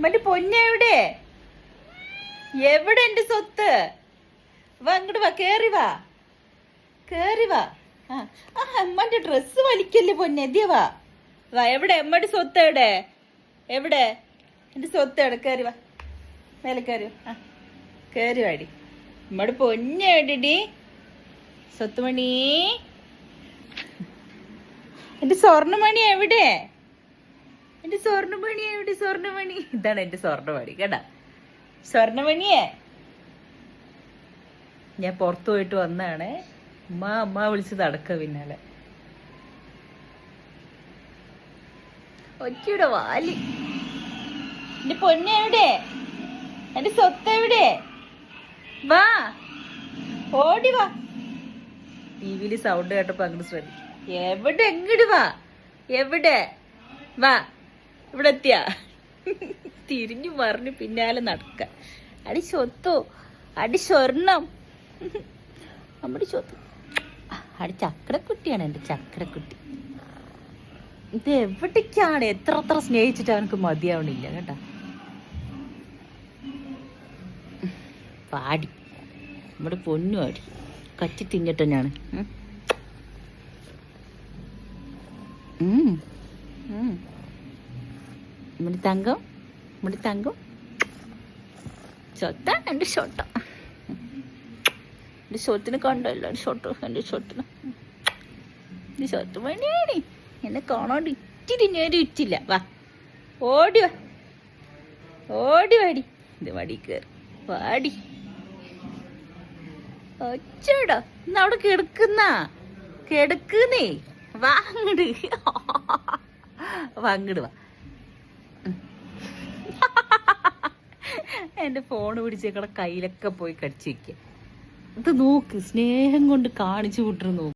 മറ്റേ പൊന്നെവിടെ? എവിടെ എന്റെ സ്വത്ത്? വാ അങ്ങോട്ട് വാ, കേറി വാ, കേറി വാ. ആ അമ്മന്റെ ഡ്രസ്സ് വലിക്കല്ലേ പൊന്നെ, എതിയ വാ. വാ, എവിടെ അമ്മയുടെ സ്വത്ത്? എവിടെ എവിടെ എന്റെ സ്വത്ത്? എവിടെ? കേറി വാ, മേലെ കേറി വാ. കേറി വാടി. അമ്മയുടെ പൊന്നെ എവിടെടി? സ്വത്തുമണി, എന്റെ സ്വർണ്ണമണി എവിടെ? എന്റെ സ്വർണ്ണമണി എവിടെ? സ്വർണ്ണമണി, ഇതാണ് എന്റെ സ്വർണ്ണമണി കേട്ടാ. സ്വർണ്ണമണിയെ, ഞാൻ പുറത്തു പോയിട്ട് വന്നാണ്. അമ്മ വിളിച്ച് നടക്ക പിന്നാലെ. ഒറ്റയുടെ വാലി. എന്റെ പൊന്നെ എവിടെ? എന്റെ സ്വത്ത് എവിടെ? വാ, ഓടി വാ. ടിവിയില് സൗണ്ട് കേട്ടപ്പോ അങ്ങോട്ട് ശ്രദ്ധിക്കും. എവിടെ? എങ്ങോട്ട് വാ, എവിടെ? വാ, ഇവിടെ എത്തിയാ? തിരിഞ്ഞു മറിഞ്ഞു പിന്നാലെ നടക്ക. അടി സ്വത്തോ, അടി സ്വർണം, നമ്മുടെ സ്വത്ത്. അടി ചക്രക്കുട്ടിയാണ് എന്റെ ചക്രക്കുട്ടി. ഇത് എവിടേക്കാണ്? എത്ര സ്നേഹിച്ചിട്ട് അവനക്ക് മതിയാവണില്ല കേട്ടാ. പാടി നമ്മുടെ പൊന്നു പാടി കച്ചി തിന്നിട്ട് തന്നെയാണ്. നമ്മുടെ തങ്കം, നമ്മുടെ തങ്കം ഷൊട്ട, എൻ്റെ ഷൊട്ട. എൻ്റെ ഷൊട്ടിന് കണ്ടല്ലോ, ഷൊട്ട്, എൻ്റെ ഷൊട്ടിന്. എൻ്റെ ഷൊട്ട് പണിയാണ്. എന്നെ കാണാണ്ട് ഇച്ചിരി നേരം ഇച്ചില്ല. വാ, ഓടി വാ, ഓടി വാടി. ഇത് വടി കയറി വാടി. ഒച്ചടോ, ഇന്ന് അവിടെ കിടക്കുന്നേ. വാങ്ങട്, വാങ്ങട് വാ. എന്റെ ഫോണ് പിടിച്ചേക്കടെ കയ്യിലൊക്കെ പോയി കടിച്ചു വെക്കുക. ഇത് നോക്ക്, സ്നേഹം കൊണ്ട് കാണിച്ചു വിട്ടു നോക്ക്.